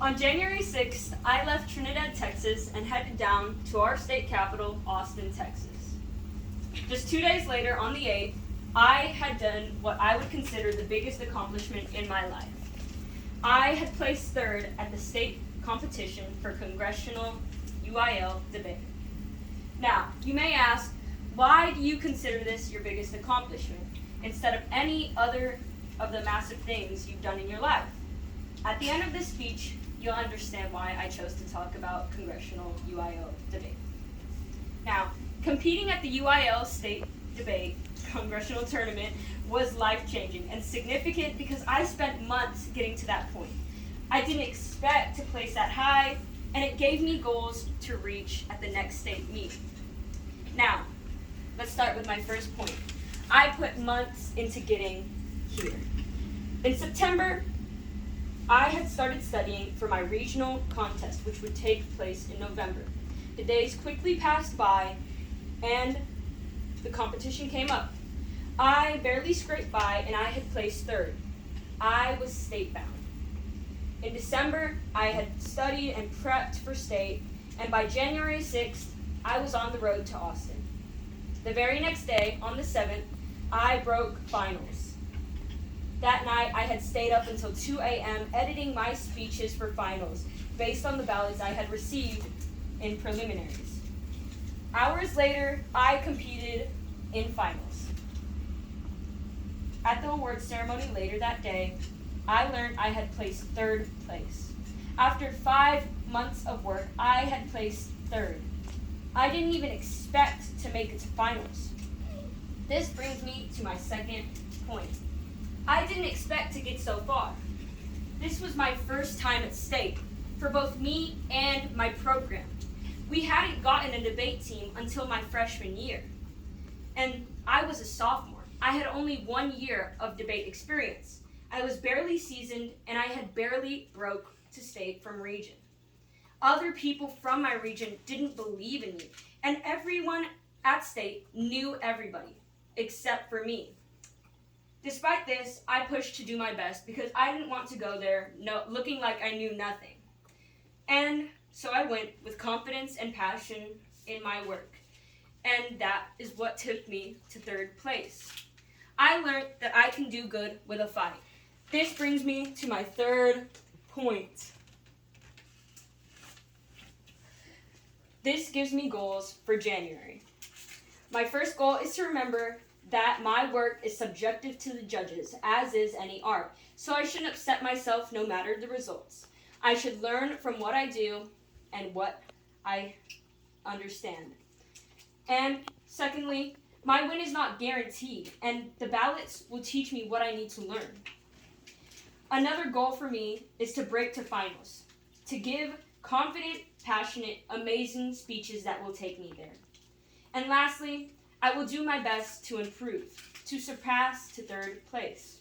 On January 6th, I left Trinidad, Texas, and headed down to our state capital, Austin, Texas. Just 2 days later, on the 8th, I had done what I would consider the biggest accomplishment in my life. I had placed third at the state competition for Congressional UIL debate. Now, you may ask, why do you consider this your biggest accomplishment instead of any other of the massive things you've done in your life? At the end of this speech, you'll understand why I chose to talk about Congressional UIL debate. Now, competing at the UIL state debate congressional tournament was life-changing and significant because I spent months getting to that point. I didn't expect to place that high, and it gave me goals to reach at the next state meet. Now, let's start with my first point. I put months into getting here. In September, I had started studying for my regional contest, which would take place in November. The days quickly passed by, and the competition came up. I barely scraped by, and I had placed third. I was state-bound. In December, I had studied and prepped for state, and by January 6th, I was on the road to Austin. The very next day, on the 7th, I broke finals. That night, I had stayed up until 2 a.m. editing my speeches for finals based on the ballots I had received in preliminaries. Hours later, I competed in finals. At the awards ceremony later that day, I learned I had placed third place. After 5 months of work, I had placed third. I didn't even expect to make it to finals. This brings me to my second point. I didn't expect to get so far. This was my first time at state for both me and my program. We hadn't gotten a debate team until my freshman year, and I was a sophomore. I had only 1 year of debate experience. I was barely seasoned, and I had barely broke to state from region. Other people from my region didn't believe in me, and everyone at state knew everybody, except for me. Despite this, I pushed to do my best because I didn't want to go there looking like I knew nothing. And so I went with confidence and passion in my work, and that is what took me to third place. I learned that I can do good with a fight. This brings me to my third point. This gives me goals for January. My first goal is to remember that my work is subjective to the judges, as is any art, so I shouldn't upset myself no matter the results. I should learn from what I do and what I understand. And secondly, my win is not guaranteed, and the ballots will teach me what I need to learn. Another goal for me is to break to finals, to give confident, passionate, amazing speeches that will take me there. And lastly, I will do my best to improve, to surpass to third place.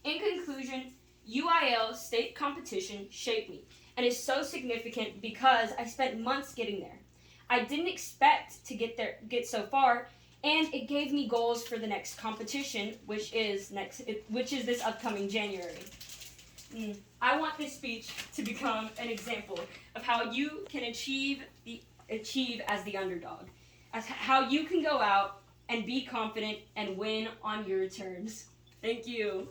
In conclusion, UIL state competition shaped me and is so significant because I spent months getting there. I didn't expect to get so far, and it gave me goals for the next competition, which is this upcoming January. I want this speech to become an example of how you can achieve as the underdog, as how you can go out and be confident and win on your terms. Thank you.